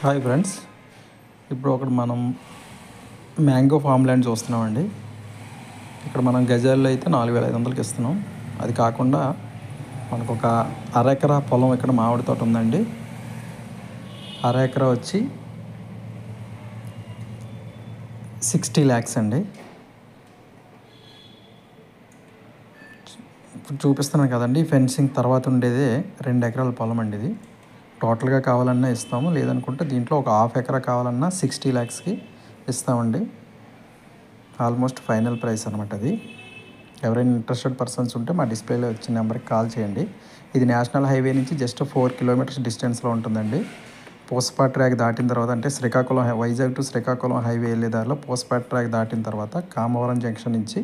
Hi friends, ఇప్పుడు ఒకటి మనం మ్యాంగో ఫామ్ ల్యాండ్ చూస్తున్నామండి. ఇక్కడ మనం గజాల్లో అయితే 4,500కి ఇస్తున్నాం. అది కాకుండా మనకు ఒక అరెకరా పొలం ఇక్కడ మామిడి తోట ఉందండి. అరెకరా వచ్చి 60 lakhs అండి. ఇప్పుడు చూపిస్తున్నాను కదండి, ఫెన్సింగ్ తర్వాత ఉండేదే 2 ఎకరాల పొలం అండి. ఇది టోటల్గా కావాలన్నా ఇస్తాము, లేదనుకుంటే దీంట్లో ఒక హాఫ్ ఎకరా కావాలన్నా 60 lakhsకి ఇస్తామండి. ఆల్మోస్ట్ ఫైనల్ ప్రైస్ అనమాట. అది ఎవరైనా ఇంట్రెస్టెడ్ పర్సన్స్ ఉంటే మా డిస్ప్లేలో వచ్చిన నెంబర్కి కాల్ చేయండి. ఇది నేషనల్ హైవే నుంచి జస్ట్ 4 kilometers డిస్టెన్స్లో ఉంటుందండి. పోస్పాట్ ట్రాక్ దాటిన తర్వాత, అంటే శ్రీకాకుళం వైజాగ్ టు శ్రీకాకుళం హైవే వెళ్ళే దారిలో పోస్పాట్ ట్రాక్ దాటిన తర్వాత కామవరం జంక్షన్ నుంచి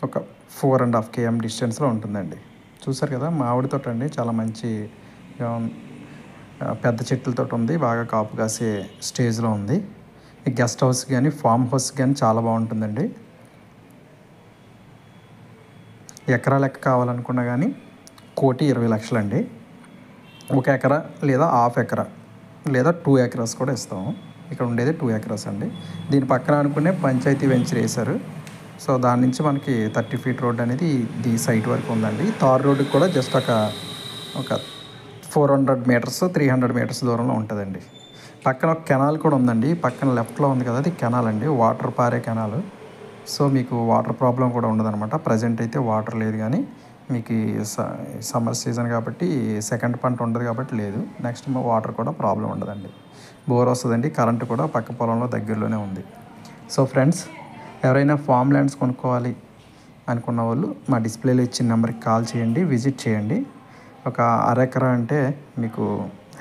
ఒక 4.5 km డిస్టెన్స్లో ఉంటుందండి. చూసారు కదా, మామిడి తోట అండి, చాలా మంచి పెద్ద చెట్లతో ఉంది, బాగా కాపు కాసే స్టేజ్లో ఉంది. ఈ గెస్ట్ హౌస్ కానీ ఫామ్ హౌస్ కానీ చాలా బాగుంటుందండి. ఎకరా లెక్క కావాలనుకున్నా కానీ 1,20,00,000 అండి. 1 ఎకరా లేదా హాఫ్ ఎకరా లేదా 2 acres కూడా ఇస్తాము. ఇక్కడ ఉండేది 2 acres అండి. దీని పక్కన అనుకునే పంచాయతీ వెంచర్ వేశారు. సో దాని నుంచి మనకి 30 feet రోడ్ అనేది ఈ సైట్ వరకు ఉందండి. తార్ రోడ్డుకి కూడా జస్ట్ ఒక 400 meters 300 meters దూరంలో ఉంటుందండి. పక్కన ఒక కెనాల్ కూడా ఉందండి. పక్కన లెఫ్ట్లో ఉంది కదా, అది కెనాల్ అండి, వాటర్ పారే కెనాల్. సో మీకు వాటర్ ప్రాబ్లం కూడా ఉండదన్నమాట. ప్రజెంట్ అయితే వాటర్ లేదు, కానీ మీకు సమ్మర్ సీజన్ కాబట్టి సెకండ్ పంట ఉండదు కాబట్టి లేదు. నెక్స్ట్ వాటర్ కూడా ప్రాబ్లం ఉండదండి. బోర్ వస్తుందండి. కరెంటు కూడా పక్క పొలంలో దగ్గరలోనే ఉంది. సో ఫ్రెండ్స్, ఎవరైనా ఫామ్ ల్యాండ్స్ కొనుక్కోవాలి అనుకున్న వాళ్ళు మా డిస్ప్లేలో ఇచ్చిన నెంబర్కి కాల్ చేయండి, విజిట్ చేయండి. ఒక అరెకరా అంటే మీకు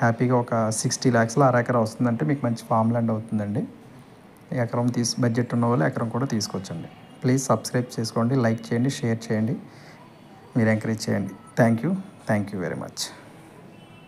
హ్యాపీగా ఒక 60 lakhsలో అరెకరా వస్తుందంటే మీకు మంచి ఫామ్ ల్యాండ్ అవుతుందండి. ఎకరం బడ్జెట్ ఉన్న వాళ్ళు ఎకరం కూడా తీసుకొచ్చండి. ప్లీజ్ సబ్స్క్రైబ్ చేసుకోండి, లైక్ చేయండి, షేర్ చేయండి, మీరు ఎంకరేజ్ చేయండి. Thank you very much.